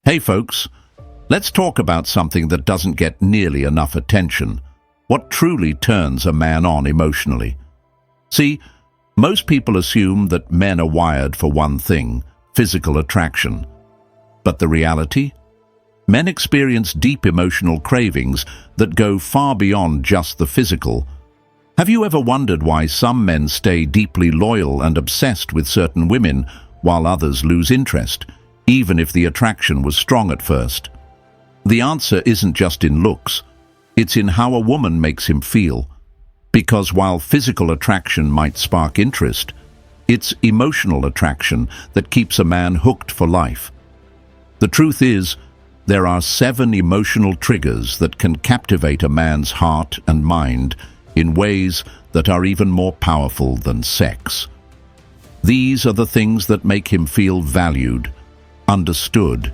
Hey folks, let's talk about something that doesn't get nearly enough attention. What truly turns a man on emotionally? See, most people assume that men are wired for one thing, physical attraction. But the reality? Men experience deep emotional cravings that go far beyond just the physical. Have you ever wondered why some men stay deeply loyal and obsessed with certain women while others lose interest, even if the attraction was strong at first? The answer isn't just in looks, it's in how a woman makes him feel. Because while physical attraction might spark interest, it's emotional attraction that keeps a man hooked for life. The truth is, there are 7 emotional triggers that can captivate a man's heart and mind in ways that are even more powerful than sex. These are the things that make him feel valued, understood,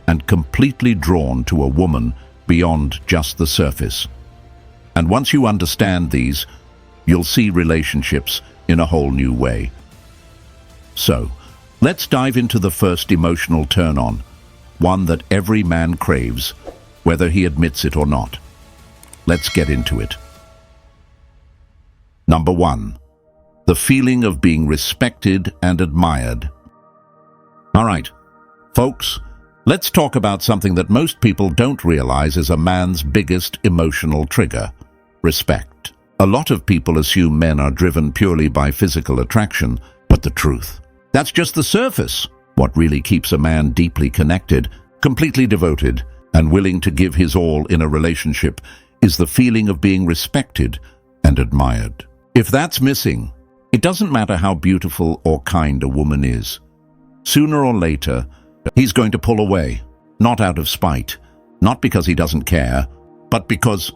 and completely drawn to a woman beyond just the surface. And once you understand these, you'll see relationships in a whole new way. So, let's dive into the first emotional turn-on, one that every man craves, whether he admits it or not. Let's get into it. Number 1. The feeling of being respected and admired. All right, folks, let's talk about something that most people don't realize is a man's biggest emotional trigger: respect. A lot of people assume men are driven purely by physical attraction, but the truth, that's just the surface. What really keeps a man deeply connected, completely devoted, and willing to give his all in a relationship is the feeling of being respected and admired. If that's missing, it doesn't matter how beautiful or kind a woman is. Sooner or later, he's going to pull away, not out of spite, not because he doesn't care, but because,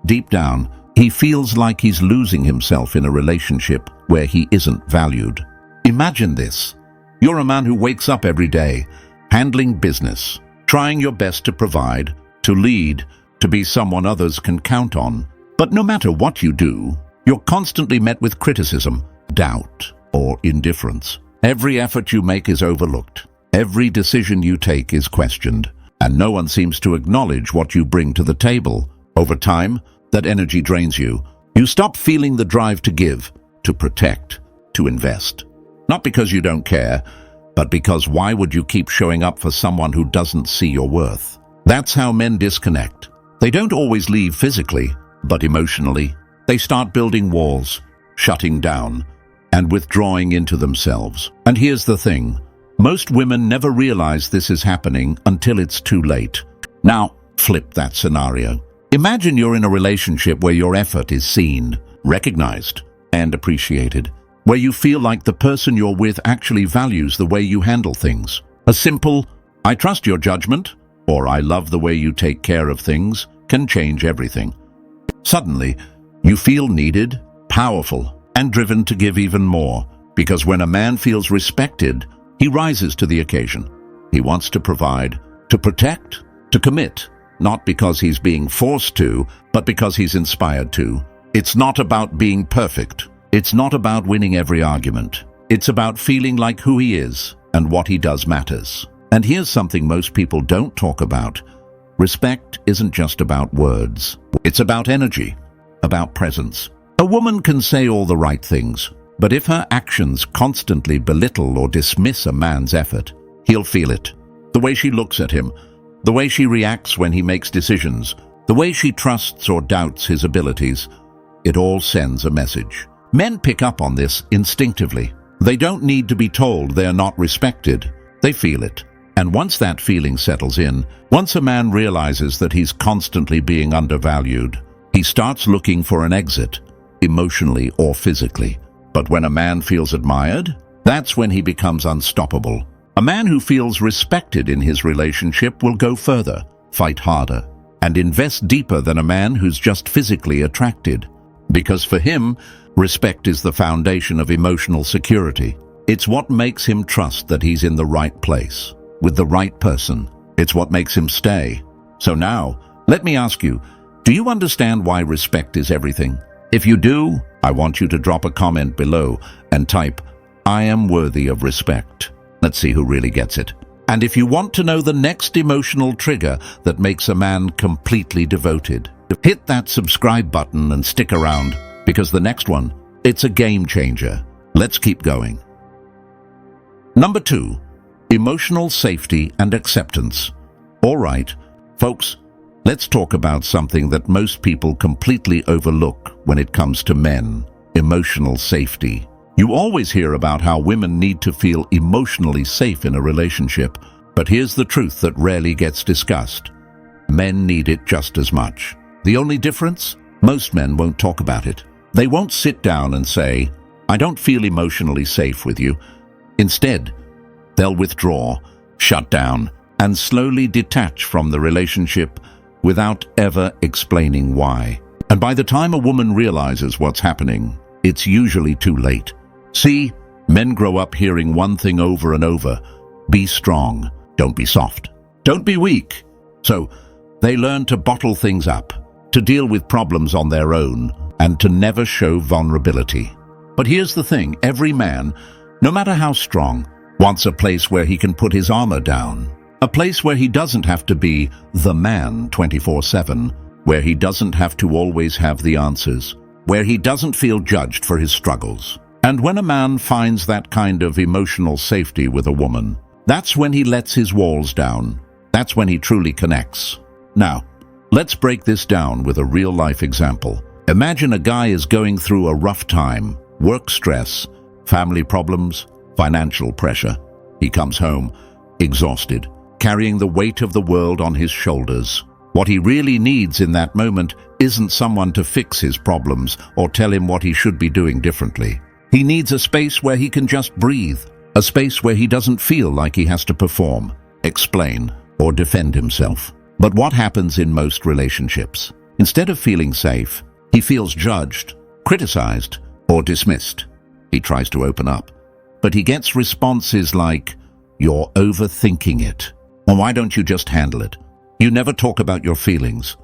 deep down, he feels like he's losing himself in a relationship where he isn't valued. Imagine this. You're a man who wakes up every day, handling business, trying your best to provide, to lead, to be someone others can count on. But no matter what you do, you're constantly met with criticism, doubt, or indifference. Every effort you make is overlooked. Every decision you take is questioned, and no one seems to acknowledge what you bring to the table. Over time, that energy drains you. You stop feeling the drive to give, to protect, to invest. Not because you don't care, but because why would you keep showing up for someone who doesn't see your worth? That's how men disconnect. They don't always leave physically, but emotionally. They start building walls, shutting down, and withdrawing into themselves. And here's the thing. Most women never realize this is happening until it's too late. Now, flip that scenario. Imagine you're in a relationship where your effort is seen, recognized, and appreciated, where you feel like the person you're with actually values the way you handle things. A simple, "I trust your judgment," or "I love the way you take care of things," can change everything. Suddenly, you feel needed, powerful, and driven to give even more, because when a man feels respected, he rises to the occasion. He wants to provide, to protect, to commit, not because he's being forced to, but because he's inspired to. It's not about being perfect. It's not about winning every argument. It's about feeling like who he is and what he does matters. And here's something most people don't talk about. Respect isn't just about words. It's about energy, about presence. A woman can say all the right things, but if her actions constantly belittle or dismiss a man's effort, he'll feel it. The way she looks at him, the way she reacts when he makes decisions, the way she trusts or doubts his abilities, it all sends a message. Men pick up on this instinctively. They don't need to be told they're not respected. They feel it. And once that feeling settles in, once a man realizes that he's constantly being undervalued, he starts looking for an exit, emotionally or physically. But when a man feels admired, that's when he becomes unstoppable. A man who feels respected in his relationship will go further, fight harder, and invest deeper than a man who's just physically attracted. Because for him, respect is the foundation of emotional security. It's what makes him trust that he's in the right place, with the right person. It's what makes him stay. So now, let me ask you, do you understand why respect is everything? If you do, I want you to drop a comment below and type, "I am worthy of respect." Let's see who really gets it. And if you want to know the next emotional trigger that makes a man completely devoted, hit that subscribe button and stick around, because the next one, it's a game changer. Let's keep going. Number 2, emotional safety and acceptance. All right, folks, let's talk about something that most people completely overlook when it comes to men: emotional safety. You always hear about how women need to feel emotionally safe in a relationship, but here's the truth that rarely gets discussed. Men need it just as much. The only difference? Most men won't talk about it. They won't sit down and say, "I don't feel emotionally safe with you." Instead, they'll withdraw, shut down, and slowly detach from the relationship without ever explaining why. And by the time a woman realizes what's happening, it's usually too late. See, men grow up hearing one thing over and over: be strong, don't be soft, don't be weak. So they learn to bottle things up, to deal with problems on their own, and to never show vulnerability. But here's the thing: every man, no matter how strong, wants a place where he can put his armor down. A place where he doesn't have to be the man 24/7, where he doesn't have to always have the answers, where he doesn't feel judged for his struggles. And when a man finds that kind of emotional safety with a woman, that's when he lets his walls down. That's when he truly connects. Now, let's break this down with a real-life example. Imagine a guy is going through a rough time: work stress, family problems, financial pressure. He comes home, exhausted, carrying the weight of the world on his shoulders. What he really needs in that moment isn't someone to fix his problems or tell him what he should be doing differently. He needs a space where he can just breathe, a space where he doesn't feel like he has to perform, explain, or defend himself. But what happens in most relationships? Instead of feeling safe, he feels judged, criticized, or dismissed. He tries to open up, but he gets responses like, "You're overthinking it," or "Why don't you just handle it? You never talk about your feelings."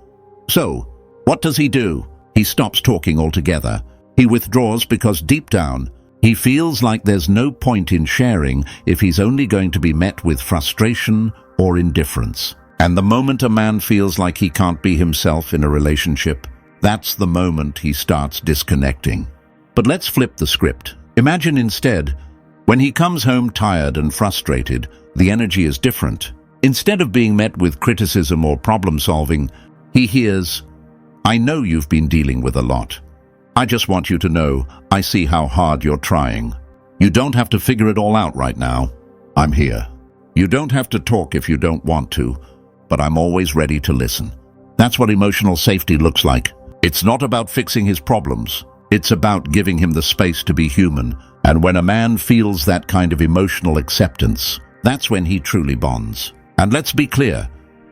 So, what does he do? He stops talking altogether. He withdraws because deep down, he feels like there's no point in sharing if he's only going to be met with frustration or indifference. And the moment a man feels like he can't be himself in a relationship, that's the moment he starts disconnecting. But let's flip the script. Imagine instead, when he comes home tired and frustrated, the energy is different. Instead of being met with criticism or problem-solving, he hears, "I know you've been dealing with a lot. I just want you to know, I see how hard you're trying. You don't have to figure it all out right now. I'm here. You don't have to talk if you don't want to, but I'm always ready to listen." That's what emotional safety looks like. It's not about fixing his problems. It's about giving him the space to be human. And when a man feels that kind of emotional acceptance, that's when he truly bonds. And let's be clear,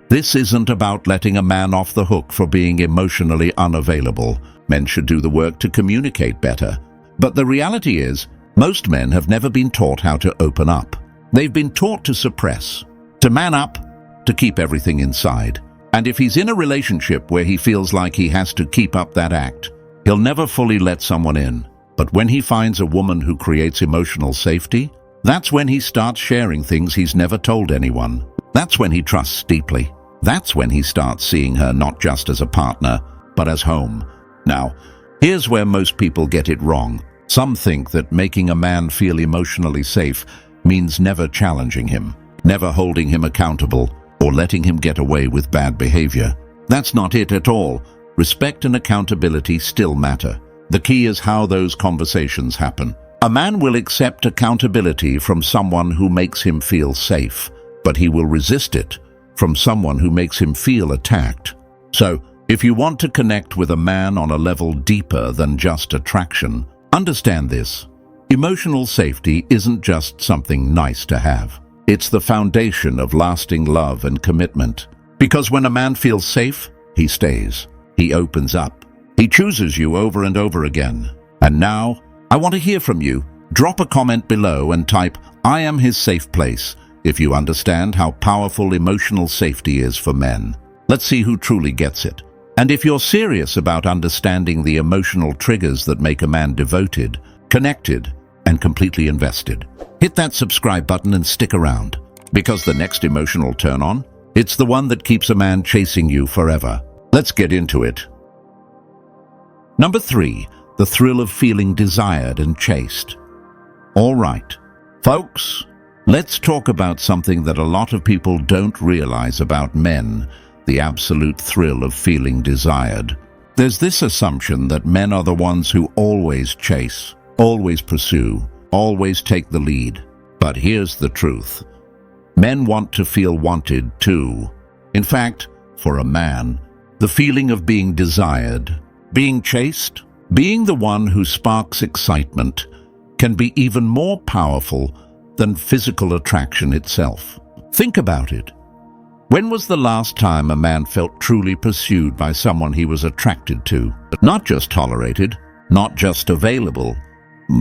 this isn't about letting a man off the hook for being emotionally unavailable. Men should do the work to communicate better. But the reality is, most men have never been taught how to open up. They've been taught to suppress, to man up, to keep everything inside. And if he's in a relationship where he feels like he has to keep up that act, he'll never fully let someone in. But when he finds a woman who creates emotional safety, that's when he starts sharing things he's never told anyone. That's when he trusts deeply. That's when he starts seeing her not just as a partner, but as home. Now, here's where most people get it wrong. Some think that making a man feel emotionally safe means never challenging him, never holding him accountable, or letting him get away with bad behavior. That's not it at all. Respect and accountability still matter. The key is how those conversations happen. A man will accept accountability from someone who makes him feel safe, but he will resist it from someone who makes him feel attacked. So, if you want to connect with a man on a level deeper than just attraction, understand this. Emotional safety isn't just something nice to have. It's the foundation of lasting love and commitment. Because when a man feels safe, he stays. He opens up. He chooses you over and over again. And now, I want to hear from you. Drop a comment below and type, "I am his safe place," if you understand how powerful emotional safety is for men. Let's see who truly gets it. And if you're serious about understanding the emotional triggers that make a man devoted, connected, and completely invested, hit that subscribe button and stick around. Because the next emotional turn-on, it's the one that keeps a man chasing you forever. Let's get into it. Number 3, the thrill of feeling desired and chased. All right, folks, let's talk about something that a lot of people don't realize about men, the absolute thrill of feeling desired. There's this assumption that men are the ones who always chase, always pursue, always take the lead. But here's the truth. Men want to feel wanted too. In fact, for a man, the feeling of being desired, being chased, being the one who sparks excitement, can be even more powerful than physical attraction itself. Think about it. When was the last time a man felt truly pursued by someone he was attracted to? Not just tolerated, not just available,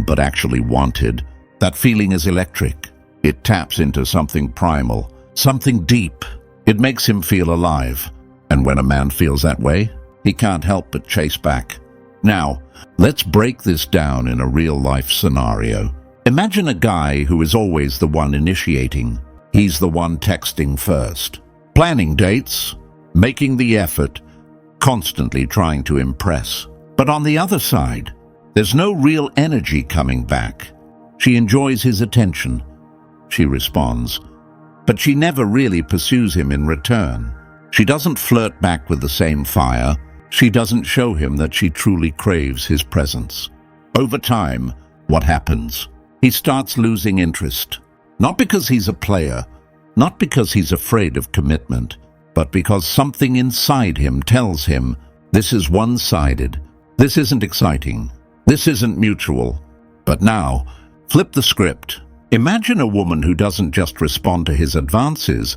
but actually wanted. That feeling is electric. It taps into something primal, something deep. It makes him feel alive. And when a man feels that way, he can't help but chase back. Now, let's break this down in a real-life scenario. Imagine a guy who is always the one initiating. He's the one texting first, planning dates, making the effort, constantly trying to impress. But on the other side, there's no real energy coming back. She enjoys his attention. She responds, but she never really pursues him in return. She doesn't flirt back with the same fire. She doesn't show him that she truly craves his presence. Over time, what happens? He starts losing interest. Not because he's a player, not because he's afraid of commitment, but because something inside him tells him, this is one-sided, this isn't exciting, this isn't mutual. But now, flip the script. Imagine a woman who doesn't just respond to his advances,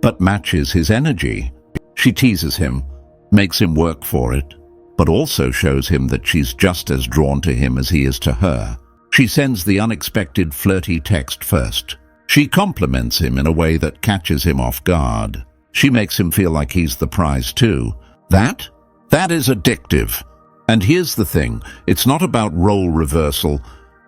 but matches his energy. She teases him, makes him work for it, but also shows him that she's just as drawn to him as he is to her. She sends the unexpected flirty text first. She compliments him in a way that catches him off guard. She makes him feel like he's the prize too. That is addictive. And here's the thing, it's not about role reversal,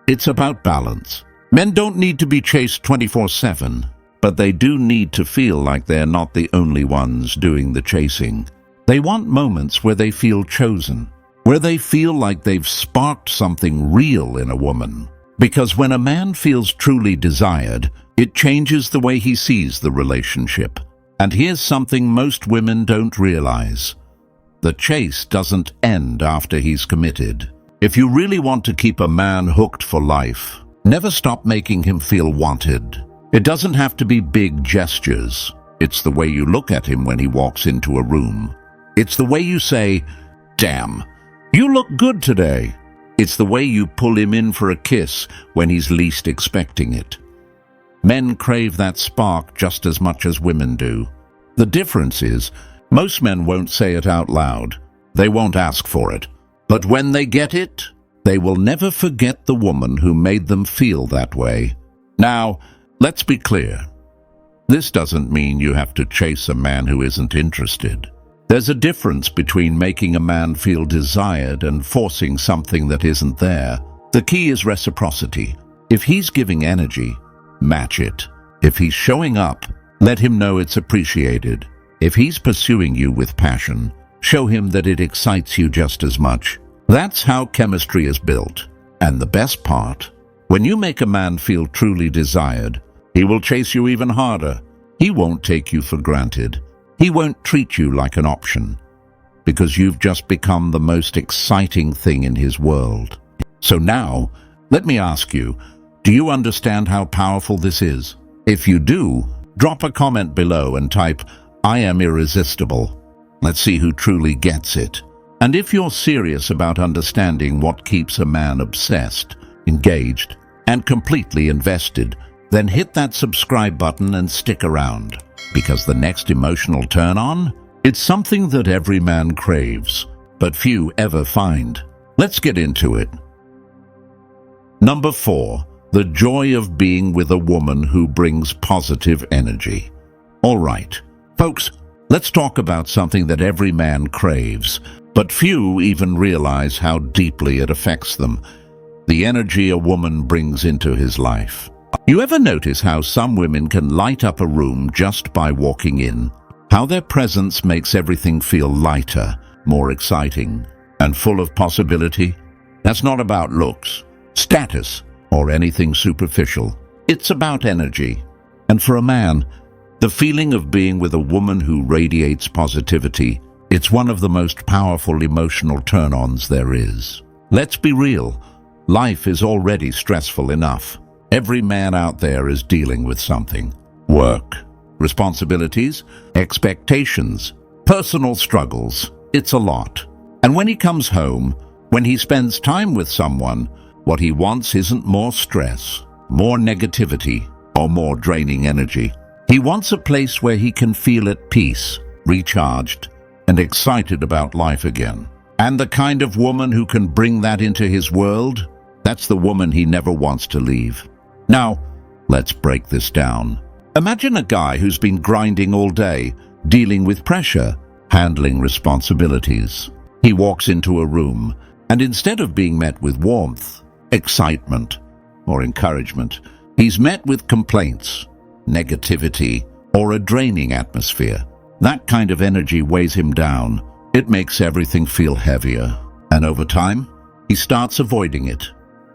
it's about balance. Men don't need to be chased 24/7, but they do need to feel like they're not the only ones doing the chasing. They want moments where they feel chosen, where they feel like they've sparked something real in a woman. Because when a man feels truly desired, it changes the way he sees the relationship. And here's something most women don't realize. The chase doesn't end after he's committed. If you really want to keep a man hooked for life, never stop making him feel wanted. It doesn't have to be big gestures. It's the way you look at him when he walks into a room. It's the way you say, "Damn, you look good today." It's the way you pull him in for a kiss when he's least expecting it. Men crave that spark just as much as women do. The difference is, most men won't say it out loud. They won't ask for it. But when they get it, they will never forget the woman who made them feel that way. Now, let's be clear. This doesn't mean you have to chase a man who isn't interested. There's a difference between making a man feel desired and forcing something that isn't there. The key is reciprocity. If he's giving energy, match it. If he's showing up, let him know it's appreciated. If he's pursuing you with passion, show him that it excites you just as much. That's how chemistry is built. And the best part, when you make a man feel truly desired, he will chase you even harder. He won't take you for granted. He won't treat you like an option, because you've just become the most exciting thing in his world. So now, let me ask you, do you understand how powerful this is? If you do, drop a comment below and type, "I am irresistible." Let's see who truly gets it. And if you're serious about understanding what keeps a man obsessed, engaged, and completely invested, then hit that subscribe button and stick around. Because the next emotional turn-on, it's something that every man craves, but few ever find. Let's get into it. Number 4, the joy of being with a woman who brings positive energy. All right, folks, let's talk about something that every man craves, but few even realize how deeply it affects them. The energy a woman brings into his life. You ever notice how some women can light up a room just by walking in? How their presence makes everything feel lighter, more exciting, and full of possibility? That's not about looks, status, or anything superficial. It's about energy. And for a man, the feeling of being with a woman who radiates positivity, it's one of the most powerful emotional turn-ons there is. Let's be real. Life is already stressful enough. Every man out there is dealing with something. Work, responsibilities, expectations, personal struggles. It's a lot. And when he comes home, when he spends time with someone, what he wants isn't more stress, more negativity, or more draining energy. He wants a place where he can feel at peace, recharged, and excited about life again. And the kind of woman who can bring that into his world, that's the woman he never wants to leave. Now, let's break this down. Imagine a guy who's been grinding all day, dealing with pressure, handling responsibilities. He walks into a room, and instead of being met with warmth, excitement, or encouragement, he's met with complaints, negativity, or a draining atmosphere. That kind of energy weighs him down. It makes everything feel heavier. And over time, he starts avoiding it.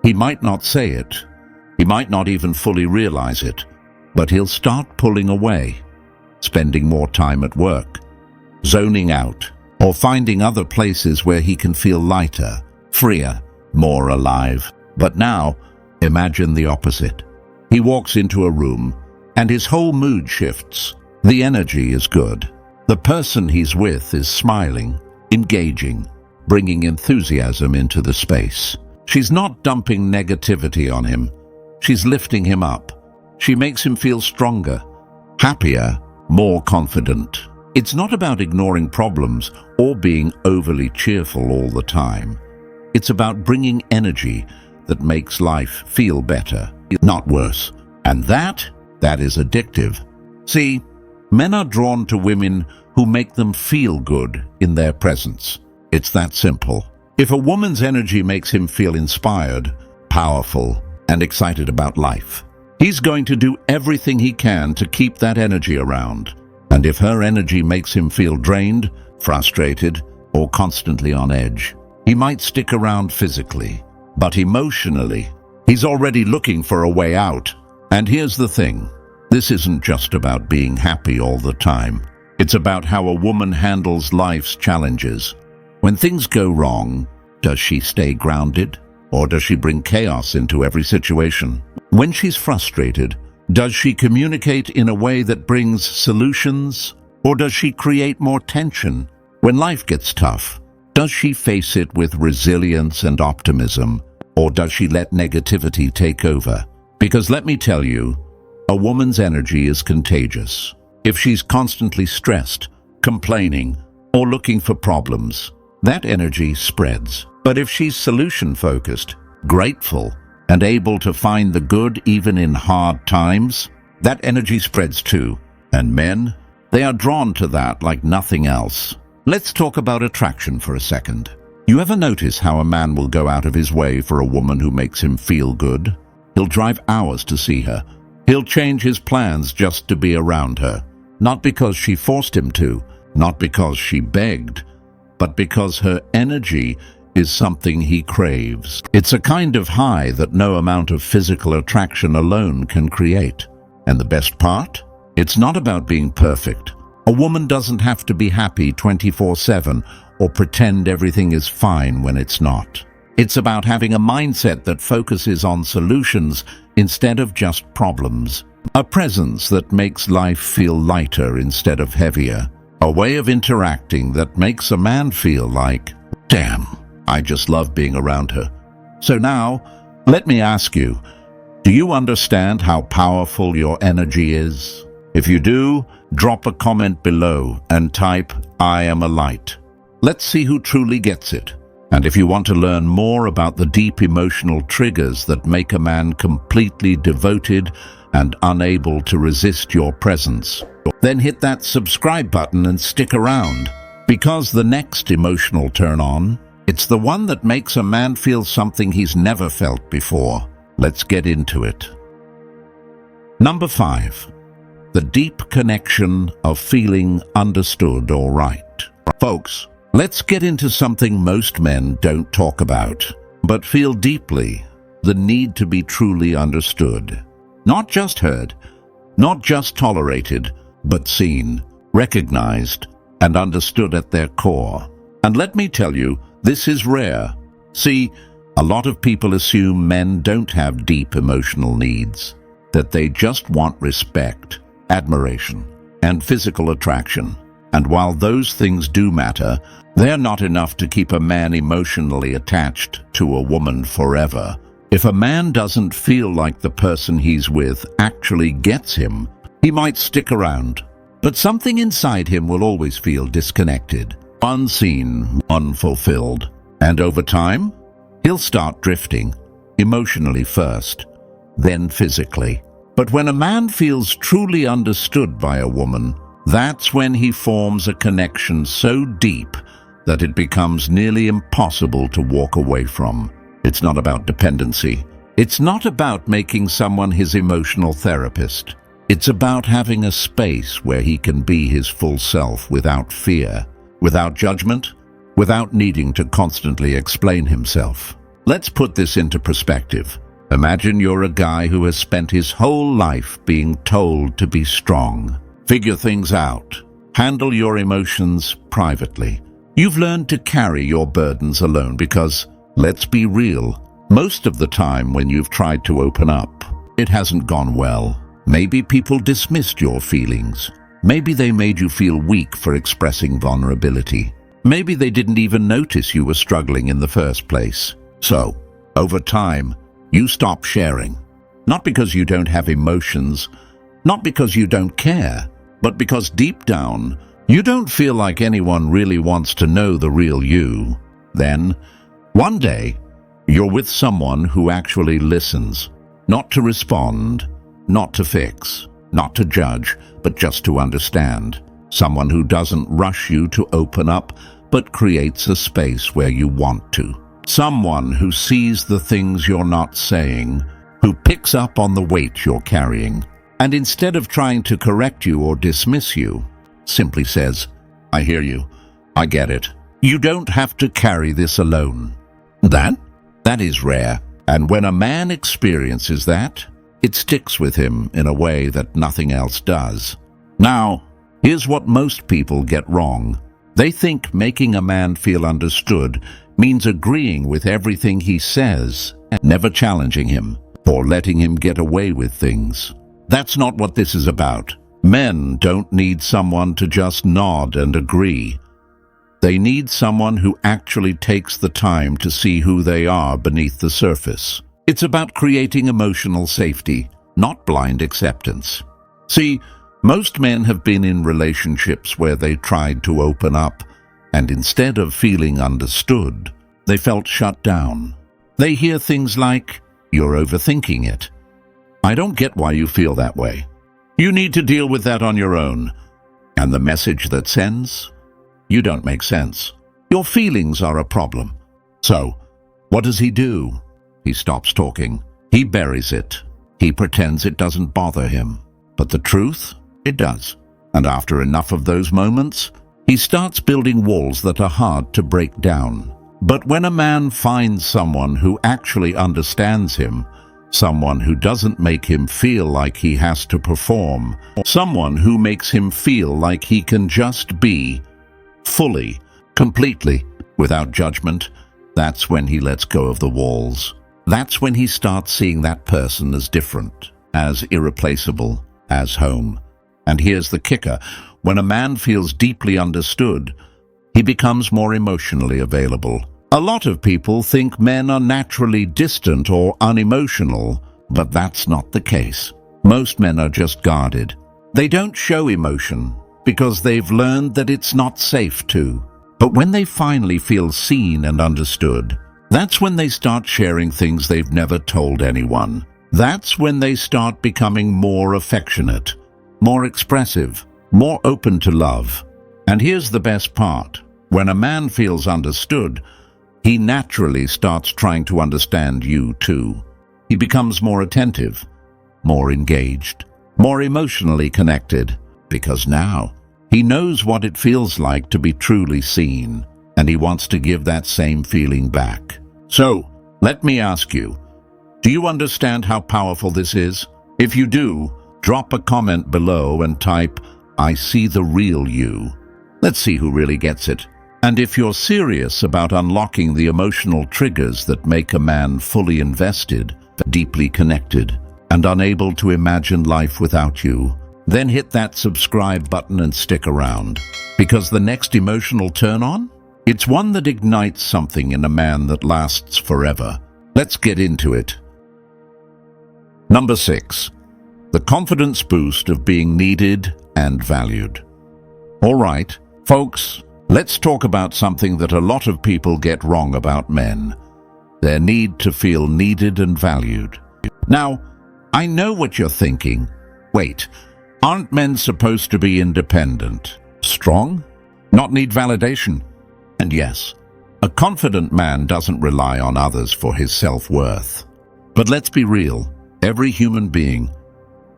He might not say it. He might not even fully realize it. But he'll start pulling away, spending more time at work, zoning out, or finding other places where he can feel lighter, freer, more alive. But now, imagine the opposite. He walks into a room, and his whole mood shifts. The energy is good. The person he's with is smiling, engaging, bringing enthusiasm into the space. She's not dumping negativity on him. She's lifting him up. She makes him feel stronger, happier, more confident. It's not about ignoring problems or being overly cheerful all the time. It's about bringing energy that makes life feel better, not worse. And that is addictive. See, men are drawn to women who make them feel good in their presence. It's that simple. If a woman's energy makes him feel inspired, powerful, and excited about life, he's going to do everything he can to keep that energy around. And if her energy makes him feel drained, frustrated, or constantly on edge, he might stick around physically. But emotionally, he's already looking for a way out. And here's the thing. This isn't just about being happy all the time. It's about how a woman handles life's challenges. When things go wrong, does she stay grounded? Or does she bring chaos into every situation? When she's frustrated, does she communicate in a way that brings solutions? Or does she create more tension? When life gets tough, does she face it with resilience and optimism? Or does she let negativity take over? Because let me tell you, a woman's energy is contagious. If she's constantly stressed, complaining, or looking for problems, that energy spreads. But if she's solution-focused, grateful, and able to find the good even in hard times, that energy spreads too. And men, they are drawn to that like nothing else. Let's talk about attraction for a second. You ever notice how a man will go out of his way for a woman who makes him feel good? He'll drive hours to see her. He'll change his plans just to be around her. Not because she forced him to, not because she begged, but because her energy is something he craves. It's a kind of high that no amount of physical attraction alone can create. And the best part? It's not about being perfect. A woman doesn't have to be happy 24/7 or pretend everything is fine when it's not. It's about having a mindset that focuses on solutions instead of just problems. A presence that makes life feel lighter instead of heavier. A way of interacting that makes a man feel like, damn, I just love being around her. So now, let me ask you, do you understand how powerful your energy is? If you do, drop a comment below and type, I am a light. Let's see who truly gets it. And if you want to learn more about the deep emotional triggers that make a man completely devoted and unable to resist your presence, then hit that subscribe button and stick around. Because the next emotional turn-on, it's the one that makes a man feel something he's never felt before. Let's get into it. Number 5. The deep connection of feeling understood or right. Folks, let's get into something most men don't talk about, but feel deeply: the need to be truly understood. Not just heard, not just tolerated, but seen, recognized, and understood at their core. And let me tell you, this is rare. See, a lot of people assume men don't have deep emotional needs, that they just want respect, admiration, and physical attraction. And while those things do matter, they're not enough to keep a man emotionally attached to a woman forever. If a man doesn't feel like the person he's with actually gets him, he might stick around. But something inside him will always feel disconnected, unseen, unfulfilled. And over time, he'll start drifting, emotionally first, then physically. But when a man feels truly understood by a woman, that's when he forms a connection so deep that it becomes nearly impossible to walk away from. It's not about dependency. It's not about making someone his emotional therapist. It's about having a space where he can be his full self without fear, without judgment, without needing to constantly explain himself. Let's put this into perspective. Imagine you're a guy who has spent his whole life being told to be strong, figure things out, handle your emotions privately. You've learned to carry your burdens alone because, let's be real, most of the time when you've tried to open up, it hasn't gone well. Maybe people dismissed your feelings. Maybe they made you feel weak for expressing vulnerability. Maybe they didn't even notice you were struggling in the first place. So, over time, you stop sharing. Not because you don't have emotions, not because you don't care, but because deep down, you don't feel like anyone really wants to know the real you. Then, one day, you're with someone who actually listens, not to respond, not to fix, not to judge, but just to understand. Someone who doesn't rush you to open up, but creates a space where you want to. Someone who sees the things you're not saying, who picks up on the weight you're carrying, and instead of trying to correct you or dismiss you, simply says, "I hear you. I get it. You don't have to carry this alone." That is rare. And when a man experiences that, it sticks with him in a way that nothing else does. Now, here's what most people get wrong. They think making a man feel understood means agreeing with everything he says and never challenging him or letting him get away with things. That's not what this is about. Men don't need someone to just nod and agree. They need someone who actually takes the time to see who they are beneath the surface. It's about creating emotional safety, not blind acceptance. See, most men have been in relationships where they tried to open up, and instead of feeling understood, they felt shut down. They hear things like, "You're overthinking it. I don't get why you feel that way. You need to deal with that on your own." And the message that sends? You don't make sense. Your feelings are a problem. So, what does he do? He stops talking. He buries it. He pretends it doesn't bother him. But the truth? It does. And after enough of those moments, he starts building walls that are hard to break down. But when a man finds someone who actually understands him, someone who doesn't make him feel like he has to perform, someone who makes him feel like he can just be, fully, completely, without judgment, that's when he lets go of the walls. That's when he starts seeing that person as different, as irreplaceable, as home. And here's the kicker. When a man feels deeply understood, he becomes more emotionally available. A lot of people think men are naturally distant or unemotional, but that's not the case. Most men are just guarded. They don't show emotion because they've learned that it's not safe to. But when they finally feel seen and understood, that's when they start sharing things they've never told anyone. That's when they start becoming more affectionate, more expressive, more open to love. And here's the best part. When a man feels understood, he naturally starts trying to understand you too. He becomes more attentive, more engaged, more emotionally connected, because now he knows what it feels like to be truly seen, and he wants to give that same feeling back. So, let me ask you, do you understand how powerful this is? If you do, drop a comment below and type, "I see the real you." Let's see who really gets it. And if you're serious about unlocking the emotional triggers that make a man fully invested, deeply connected, and unable to imagine life without you, then hit that subscribe button and stick around. Because the next emotional turn-on? It's one that ignites something in a man that lasts forever. Let's get into it. Number 6. The confidence boost of being needed and valued. All right, folks, let's talk about something that a lot of people get wrong about men: their need to feel needed and valued. Now, I know what you're thinking. Wait, aren't men supposed to be independent, strong, not need validation? And yes, a confident man doesn't rely on others for his self-worth. But let's be real, every human being,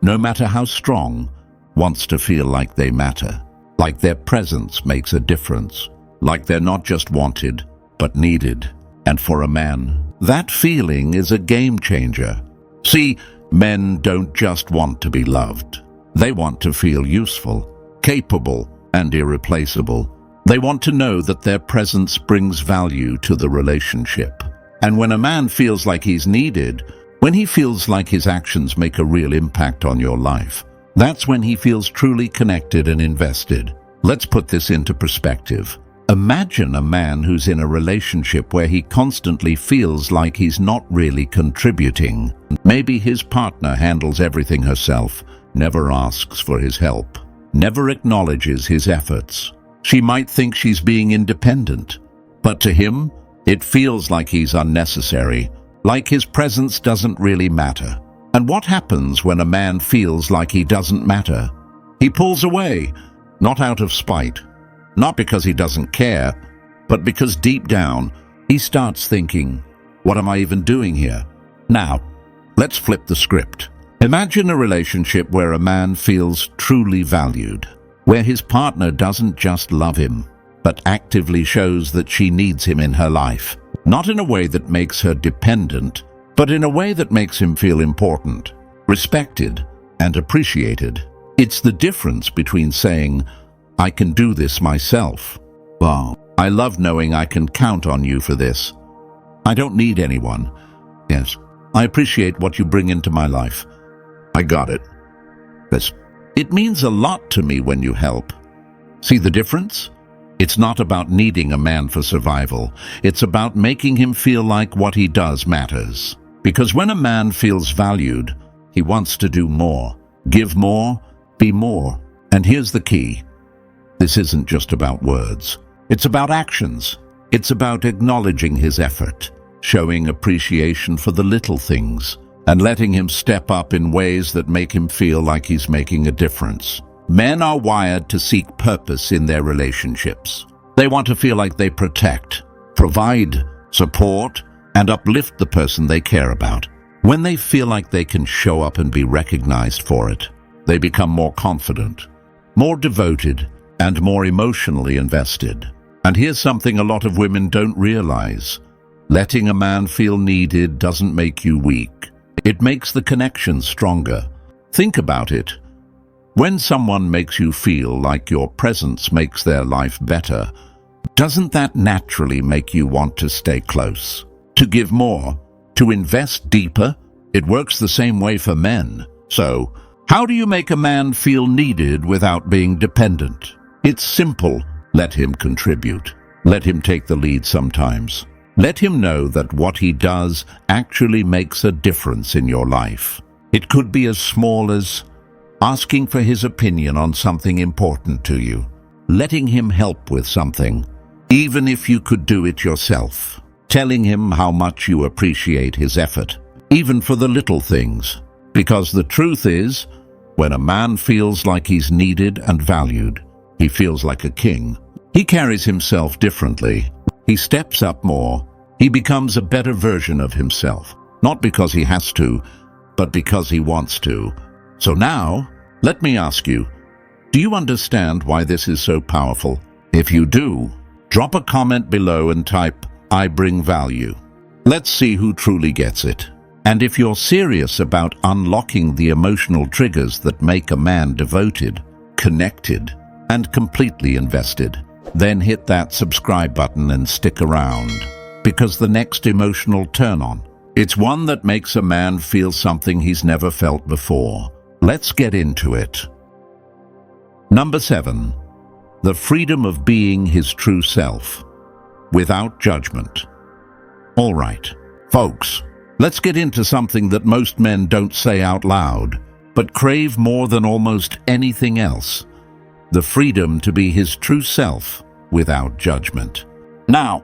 no matter how strong, wants to feel like they matter, like their presence makes a difference, like they're not just wanted, but needed. And for a man, that feeling is a game changer. See, men don't just want to be loved. They want to feel useful, capable, and irreplaceable. They want to know that their presence brings value to the relationship. And when a man feels like he's needed, when he feels like his actions make a real impact on your life, that's when he feels truly connected and invested. Let's put this into perspective. Imagine a man who's in a relationship where he constantly feels like he's not really contributing. Maybe his partner handles everything herself, never asks for his help, never acknowledges his efforts. She might think she's being independent, but to him, it feels like he's unnecessary, like his presence doesn't really matter. And what happens when a man feels like he doesn't matter? He pulls away, not out of spite, not because he doesn't care, but because deep down, he starts thinking, what am I even doing here? Now, let's flip the script. Imagine a relationship where a man feels truly valued, where his partner doesn't just love him, but actively shows that she needs him in her life. Not in a way that makes her dependent, but in a way that makes him feel important, respected, and appreciated. It's the difference between saying, "I can do this myself." "Wow, I love knowing I can count on you for this. I don't need anyone. Yes, I appreciate what you bring into my life. I got it." It means a lot to me when you help. See the difference? It's not about needing a man for survival. It's about making him feel like what he does matters. Because when a man feels valued, he wants to do more, give more, be more. And here's the key. This isn't just about words. It's about actions. It's about acknowledging his effort, showing appreciation for the little things, and letting him step up in ways that make him feel like he's making a difference. Men are wired to seek purpose in their relationships. They want to feel like they protect, provide, support, and uplift the person they care about. When they feel like they can show up and be recognized for it, they become more confident, more devoted, and more emotionally invested. And here's something a lot of women don't realize. Letting a man feel needed doesn't make you weak. It makes the connection stronger. Think about it. When someone makes you feel like your presence makes their life better, doesn't that naturally make you want to stay close, to give more, to invest deeper? It works the same way for men. So, how do you make a man feel needed without being dependent? It's simple. Let him contribute. Let him take the lead sometimes. Let him know that what he does actually makes a difference in your life. It could be as small as asking for his opinion on something important to you, letting him help with something, even if you could do it yourself, telling him how much you appreciate his effort, even for the little things. Because the truth is, when a man feels like he's needed and valued, he feels like a king. He carries himself differently. He steps up more. He becomes a better version of himself, not because he has to, but because he wants to. So now, let me ask you, do you understand why this is so powerful? If you do, drop a comment below and type, "I bring value." Let's see who truly gets it. And if you're serious about unlocking the emotional triggers that make a man devoted, connected, and completely invested, then hit that subscribe button and stick around. Because the next emotional turn-on, it's one that makes a man feel something he's never felt before. Let's get into it. Number 7. The freedom of being his true self, without judgment. All right, folks, let's get into something that most men don't say out loud, but crave more than almost anything else. The freedom to be his true self, without judgment. Now,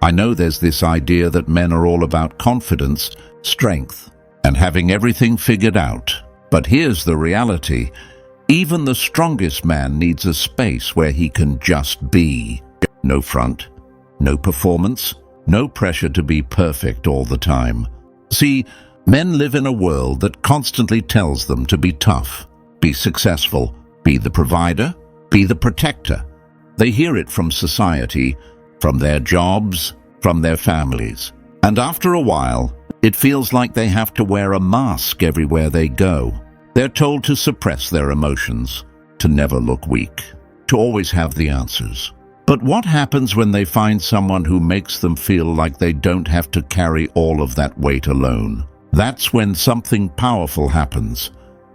I know there's this idea that men are all about confidence, strength, and having everything figured out. But here's the reality. Even the strongest man needs a space where he can just be. No front, no performance, no pressure to be perfect all the time. See, men live in a world that constantly tells them to be tough, be successful, be the provider, be the protector. They hear it from society, from their jobs, from their families. And after a while, it feels like they have to wear a mask everywhere they go. They're told to suppress their emotions, to never look weak, to always have the answers. But what happens when they find someone who makes them feel like they don't have to carry all of that weight alone? That's when something powerful happens.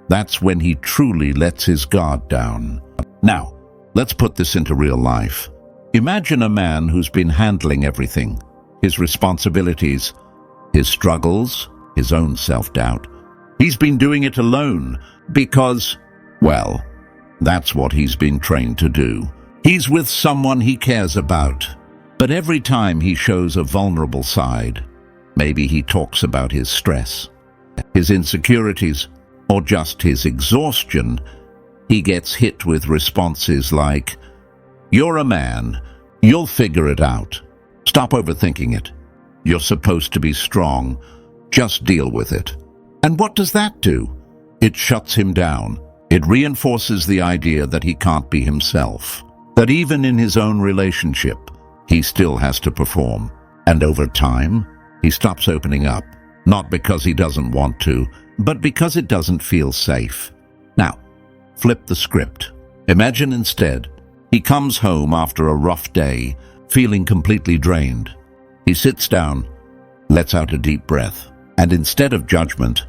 That's when he truly lets his guard down. Now, let's put this into real life. Imagine a man who's been handling everything, his responsibilities, his struggles, his own self-doubt. He's been doing it alone because, well, that's what he's been trained to do. He's with someone he cares about. But every time he shows a vulnerable side, maybe he talks about his stress, his insecurities, or just his exhaustion, he gets hit with responses like, "You're a man. You'll figure it out. Stop overthinking it. You're supposed to be strong. Just deal with it." And what does that do? It shuts him down. It reinforces the idea that he can't be himself, that even in his own relationship, he still has to perform. And over time, he stops opening up, not because he doesn't want to, but because it doesn't feel safe. Now, flip the script. Imagine instead, he comes home after a rough day, feeling completely drained. He sits down, lets out a deep breath, and instead of judgment,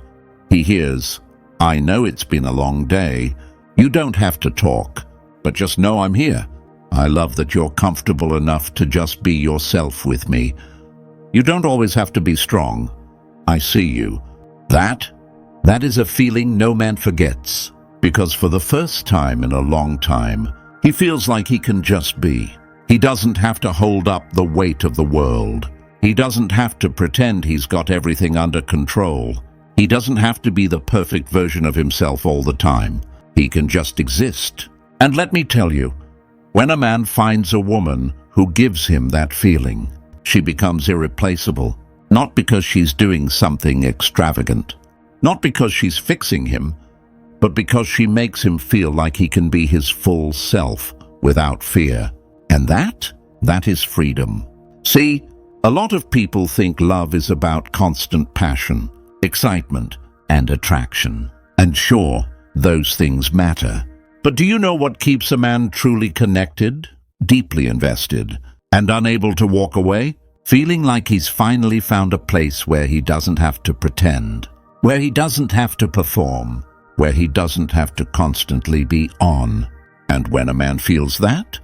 he hears, "I know it's been a long day. You don't have to talk, but just know I'm here. I love that you're comfortable enough to just be yourself with me. You don't always have to be strong. I see you." That is a feeling no man forgets, because for the first time in a long time, he feels like he can just be. He doesn't have to hold up the weight of the world. He doesn't have to pretend he's got everything under control. He doesn't have to be the perfect version of himself all the time. He can just exist. And let me tell you, when a man finds a woman who gives him that feeling, she becomes irreplaceable. Not because she's doing something extravagant, not because she's fixing him, but because she makes him feel like he can be his full self without fear. And that is freedom. See, a lot of people think love is about constant passion, excitement, and attraction. And sure, those things matter. But do you know what keeps a man truly connected, deeply invested, and unable to walk away? Feeling like he's finally found a place where he doesn't have to pretend, where he doesn't have to perform, where he doesn't have to constantly be on. And when a man feels that,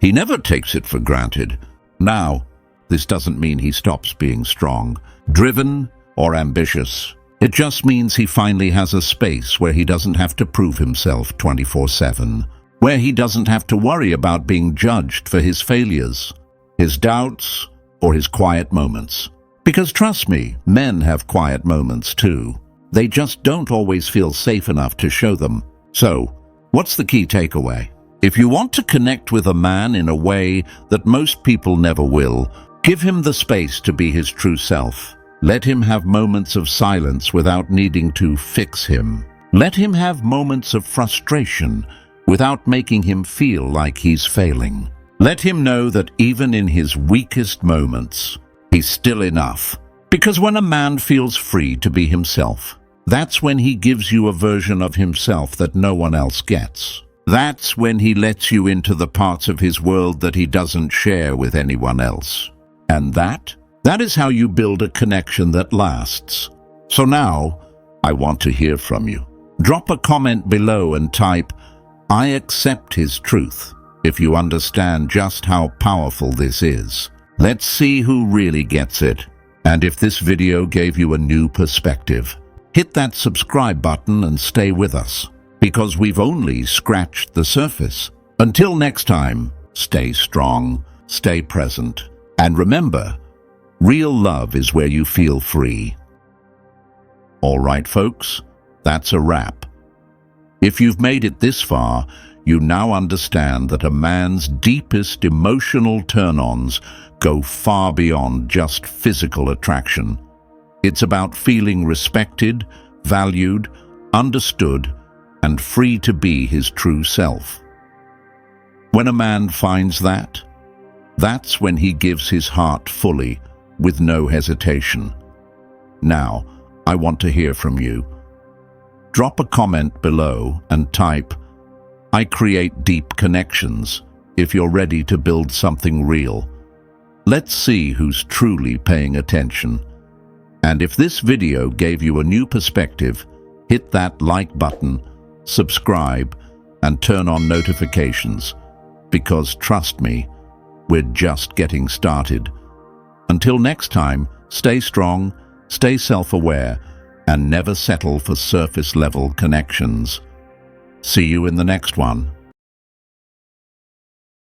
he never takes it for granted. Now, this doesn't mean he stops being strong, driven, or ambitious. It just means he finally has a space where he doesn't have to prove himself 24/7, where he doesn't have to worry about being judged for his failures, his doubts, or his quiet moments. Because trust me, men have quiet moments too. They just don't always feel safe enough to show them. So, what's the key takeaway? If you want to connect with a man in a way that most people never will, give him the space to be his true self. Let him have moments of silence without needing to fix him. Let him have moments of frustration without making him feel like he's failing. Let him know that even in his weakest moments, he's still enough. Because when a man feels free to be himself, that's when he gives you a version of himself that no one else gets. That's when he lets you into the parts of his world that he doesn't share with anyone else. And that is how you build a connection that lasts. So now, I want to hear from you. Drop a comment below and type, "I accept his truth," if you understand just how powerful this is. Let's see who really gets it. And if this video gave you a new perspective, hit that subscribe button and stay with us, because we've only scratched the surface. Until next time, stay strong, stay present, and remember, real love is where you feel free. All right, folks, that's a wrap. If you've made it this far, you now understand that a man's deepest emotional turn-ons go far beyond just physical attraction. It's about feeling respected, valued, understood, and free to be his true self. When a man finds that, that's when he gives his heart fully, with no hesitation. Now, I want to hear from you. Drop a comment below and type, "I create deep connections," if you're ready to build something real. Let's see who's truly paying attention. And if this video gave you a new perspective, hit that like button, subscribe, and turn on notifications, because trust me, we're just getting started. Until next time, stay strong, stay self-aware, and never settle for surface-level connections. See you in the next one.